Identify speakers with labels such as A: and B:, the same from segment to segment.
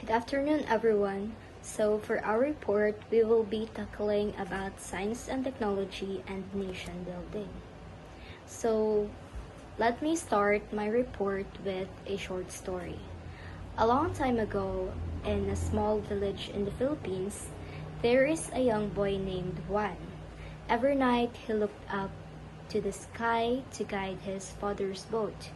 A: Good afternoon, everyone. So for our report, we will be tackling about science and technology and nation building. So let me start my report with a short story. A long time ago, in a small village in the Philippines, there is a young boy named Juan. Every night he looked up to the sky to guide his father's boat.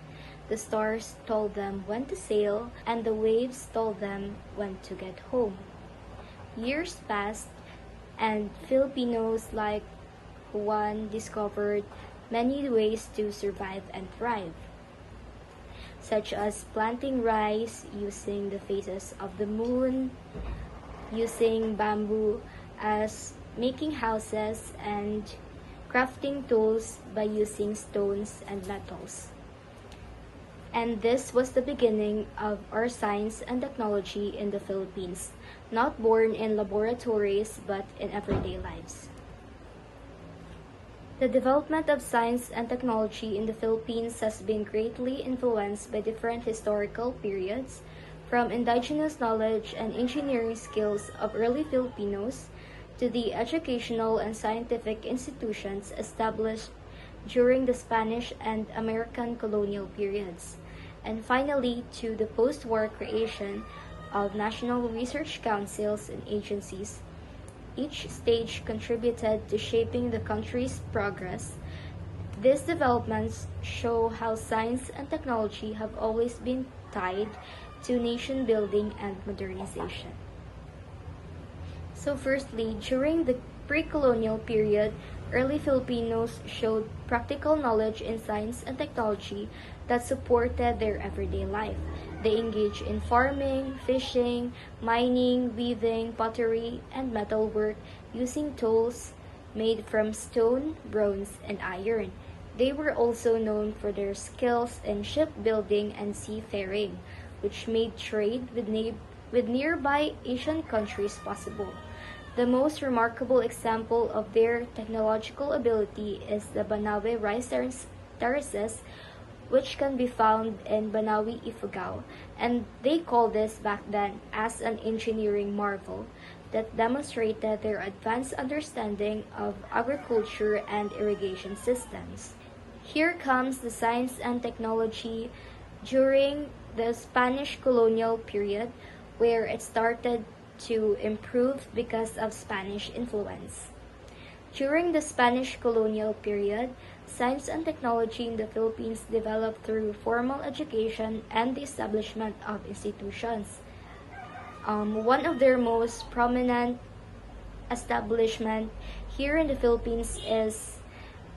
A: The stars told them when to sail, and the waves told them when to get home. Years passed, and Filipinos like Juan discovered many ways to survive and thrive, such as planting rice using the phases of the moon, using bamboo as making houses, and crafting tools by using stones and metals. And this was the beginning of our science and technology in the Philippines, not born in laboratories but in everyday lives. The development of science and technology in the Philippines has been greatly influenced by different historical periods, from indigenous knowledge and engineering skills of early Filipinos to the educational and scientific institutions established during the Spanish and American colonial periods, and finally to the post-war creation of national research councils and agencies. Each stage contributed to shaping the country's progress. These developments show how science and technology have always been tied to nation building and modernization. So firstly, during the pre-colonial period, early Filipinos showed practical knowledge in science and technology that supported their everyday life. They engaged in farming, fishing, mining, weaving, pottery, and metalwork using tools made from stone, bronze, and iron. They were also known for their skills in shipbuilding and seafaring, which made trade with nearby Asian countries possible. The most remarkable example of their technological ability is the Banawe rice terraces, which can be found in Banawi, Ifugao, and they called this back then as an engineering marvel that demonstrated their advanced understanding of agriculture and irrigation systems. Here comes the science and technology during the Spanish colonial period, where it started to improve because of Spanish influence. During the Spanish colonial period, science and technology in the Philippines developed through formal education and the establishment of institutions. One of their most prominent establishment here in the Philippines is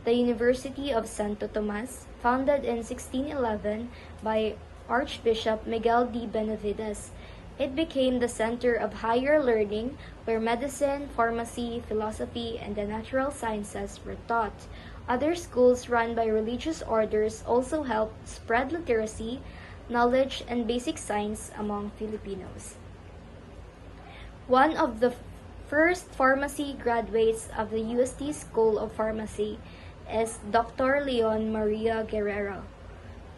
A: the University of Santo Tomas, founded in 1611 by Archbishop Miguel de Benavides. It became the center of higher learning where medicine, pharmacy, philosophy, and the natural sciences were taught. Other schools run by religious orders also helped spread literacy, knowledge, and basic science among Filipinos. One of the first pharmacy graduates of the UST School of Pharmacy is Dr. Leon Maria Guerrero.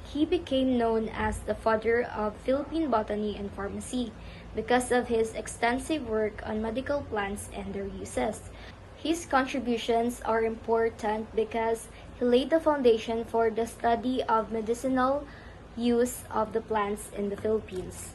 A: He became known as the father of Philippine botany and pharmacy because of his extensive work on medical plants and their uses. His contributions are important because he laid the foundation for the study of medicinal use of the plants in the Philippines.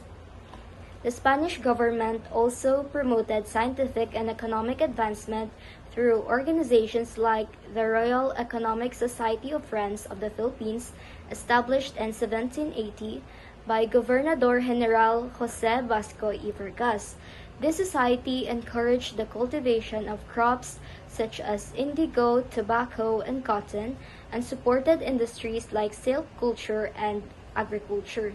A: The Spanish government also promoted scientific and economic advancement through organizations like the Royal Economic Society of Friends of the Philippines, established in 1780 by Gobernador General Jose Vasco y Vargas. This society encouraged the cultivation of crops such as indigo, tobacco, and cotton, and supported industries like silk culture and agriculture.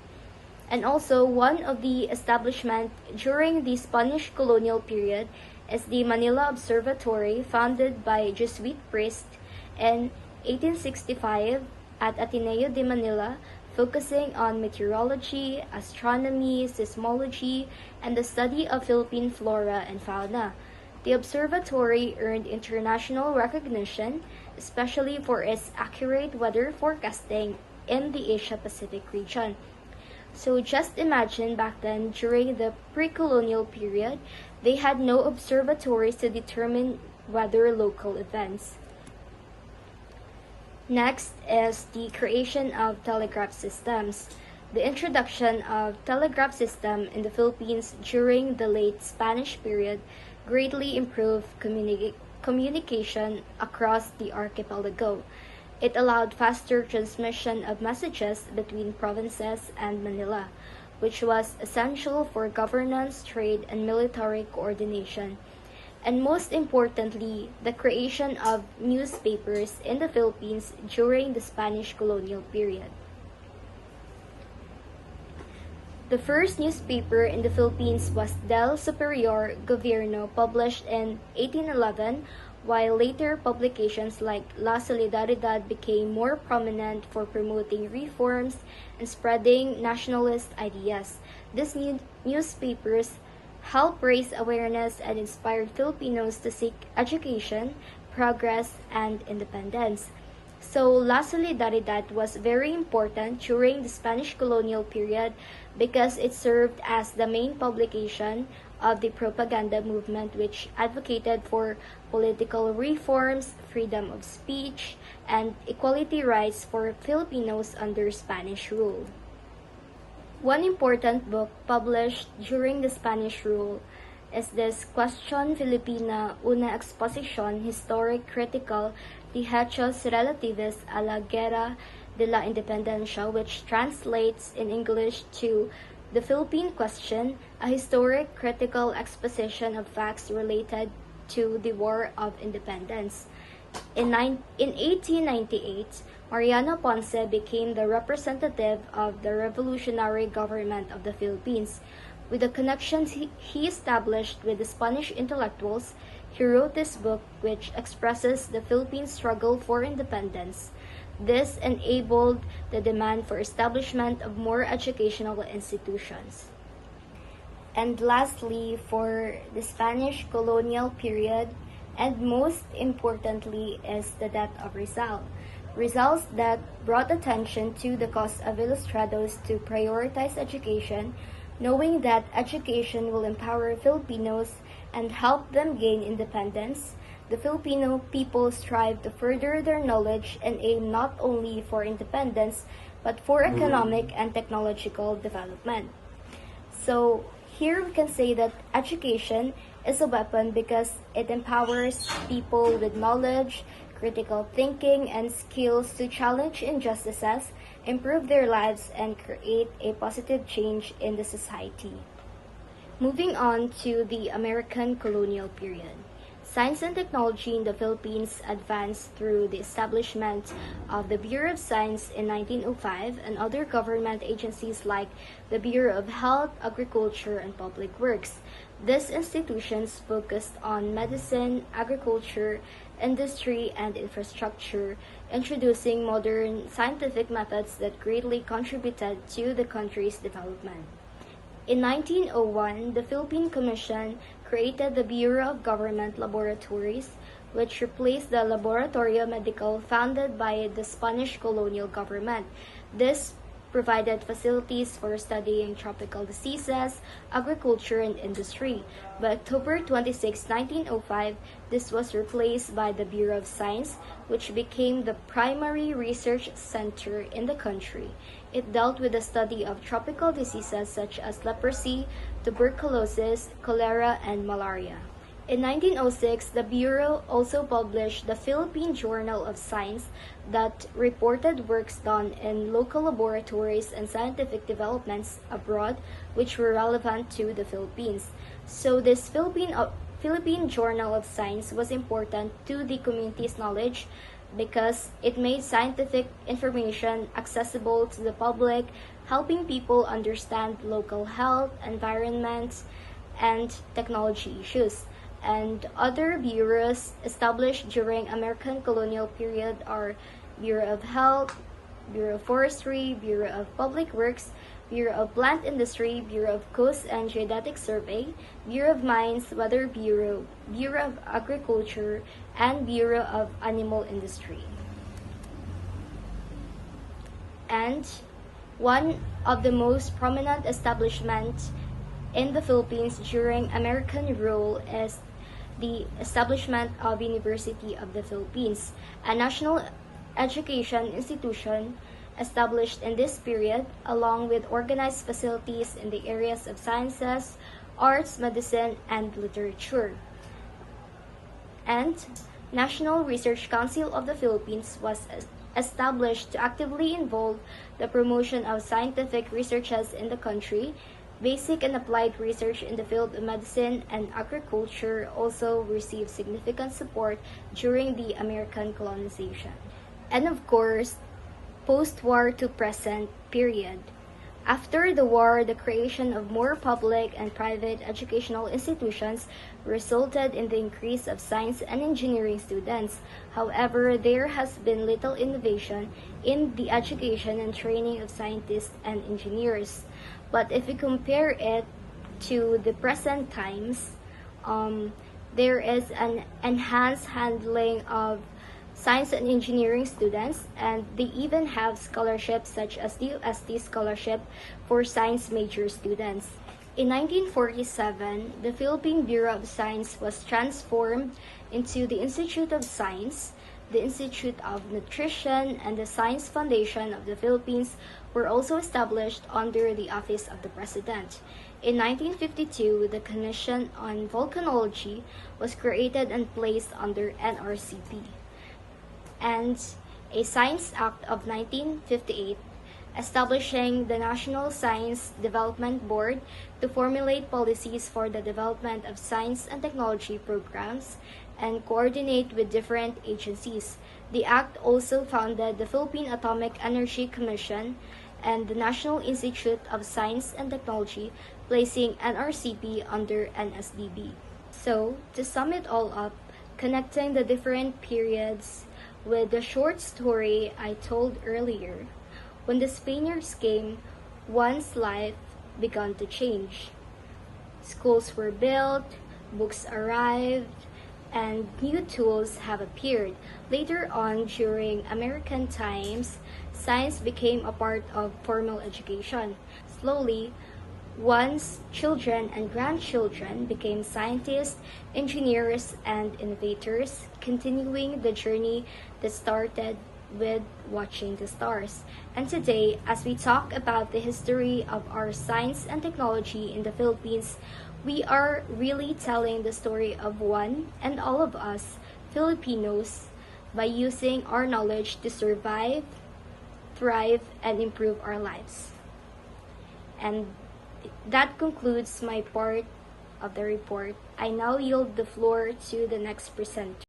A: And also, one of the establishments during the Spanish colonial period is the Manila Observatory, founded by Jesuit priest in 1865 at Ateneo de Manila, focusing on meteorology, astronomy, seismology, and the study of Philippine flora and fauna. The observatory earned international recognition, especially for its accurate weather forecasting in the Asia-Pacific region. So just imagine back then, during the pre-colonial period, they had no observatories to determine weather local events. Next is the creation of telegraph systems. The introduction of telegraph system in the Philippines during the late Spanish period greatly improved communication across the archipelago. It allowed faster transmission of messages between provinces and Manila, which was essential for governance, trade, and military coordination. And most importantly, the creation of newspapers in the Philippines during the Spanish colonial period. The first newspaper in the Philippines was Del Superior Gobierno, published in 1811, while later publications like La Solidaridad became more prominent for promoting reforms and spreading nationalist ideas. These newspapers helped raise awareness and inspired Filipinos to seek education, progress, and independence. So La Solidaridad was very important during the Spanish colonial period because it served as the main publication of the propaganda movement, which advocated for political reforms, freedom of speech, and equality rights for Filipinos under Spanish rule. One important book published during the Spanish rule is this Cuestión Filipina, una exposición historic critical de hechos relativos a la Guerra de la Independencia, which translates in English to The Philippine Question, a historic critical exposition of facts related to the War of Independence. In 1898, Mariano Ponce became the representative of the revolutionary government of the Philippines. With the connections he established with the Spanish intellectuals, he wrote this book which expresses the Philippine struggle for independence. This enabled the demand for establishment of more educational institutions. And lastly, for the Spanish colonial period, and most importantly, is the death of Rizal. Rizal's death brought attention to the cause of Ilustrados to prioritize education, knowing that education will empower Filipinos and help them gain independence. The Filipino people strive to further their knowledge and aim not only for independence, but for economic and technological development. So here we can say that education is a weapon because it empowers people with knowledge, critical thinking, and skills to challenge injustices, improve their lives, and create a positive change in the society. Moving on to the American colonial period. Science and technology in the Philippines advanced through the establishment of the Bureau of Science in 1905 and other government agencies like the Bureau of Health, Agriculture, and Public Works. These institutions focused on medicine, agriculture, industry, and infrastructure, introducing modern scientific methods that greatly contributed to the country's development. In 1901, the Philippine Commission created the Bureau of Government Laboratories, which replaced the Laboratorio Medical founded by the Spanish colonial government. This provided facilities for studying tropical diseases, agriculture, and industry. By October 26, 1905, this was replaced by the Bureau of Science, which became the primary research center in the country. It dealt with the study of tropical diseases such as leprosy, tuberculosis, cholera, and malaria. In 1906, the Bureau also published the Philippine Journal of Science that reported works done in local laboratories and scientific developments abroad which were relevant to the Philippines. So this Philippine Journal of Science was important to the community's knowledge because it made scientific information accessible to the public, helping people understand local health, environment, and technology issues. And other bureaus established during American colonial period are Bureau of Health, Bureau of Forestry, Bureau of Public Works, Bureau of Plant Industry, Bureau of Coast and Geodetic Survey, Bureau of Mines, Weather Bureau, Bureau of Agriculture, and Bureau of Animal Industry. And One of the most prominent establishments in the Philippines during American rule is the establishment of University of the Philippines, a national education institution established in this period, along with organized facilities in the areas of sciences, arts, medicine, and literature. And National Research Council of the Philippines was established to actively involve the promotion of scientific researches in the country. Basic and applied research in the field of medicine and agriculture also received significant support during the American colonization. And of course, post-war to present period. After the war, the creation of more public and private educational institutions resulted in the increase of science and engineering students. However, there has been little innovation in the education and training of scientists and engineers. But if we compare it to the present times, there is an enhanced handling of science and engineering students, and they even have scholarships such as the UST scholarship for science major students. In 1947, the Philippine Bureau of Science was transformed into the Institute of Science. The Institute of Nutrition and the Science Foundation of the Philippines were also established under the Office of the President. In 1952, the Commission on Volcanology was created and placed under NRCP. And a Science Act of 1958 establishing the National Science Development Board to formulate policies for the development of science and technology programs and coordinate with different agencies. The act also founded the Philippine Atomic Energy Commission and the National Institute of Science and Technology, placing NRCP under NSDB. So, to sum it all up, connecting the different periods with the short story I told earlier, when the Spaniards came, one's life began to change. Schools were built, books arrived, and new tools have appeared. Later on, during American times, science became a part of formal education. Slowly, one's children and grandchildren became scientists, engineers, and innovators, continuing the journey that started with watching the stars. And today, as we talk about the history of our science and technology in the Philippines, we are really telling the story of one and all of us Filipinos by using our knowledge to survive, thrive, and improve our lives. And that concludes my part of the report. I now yield the floor to the next presenter.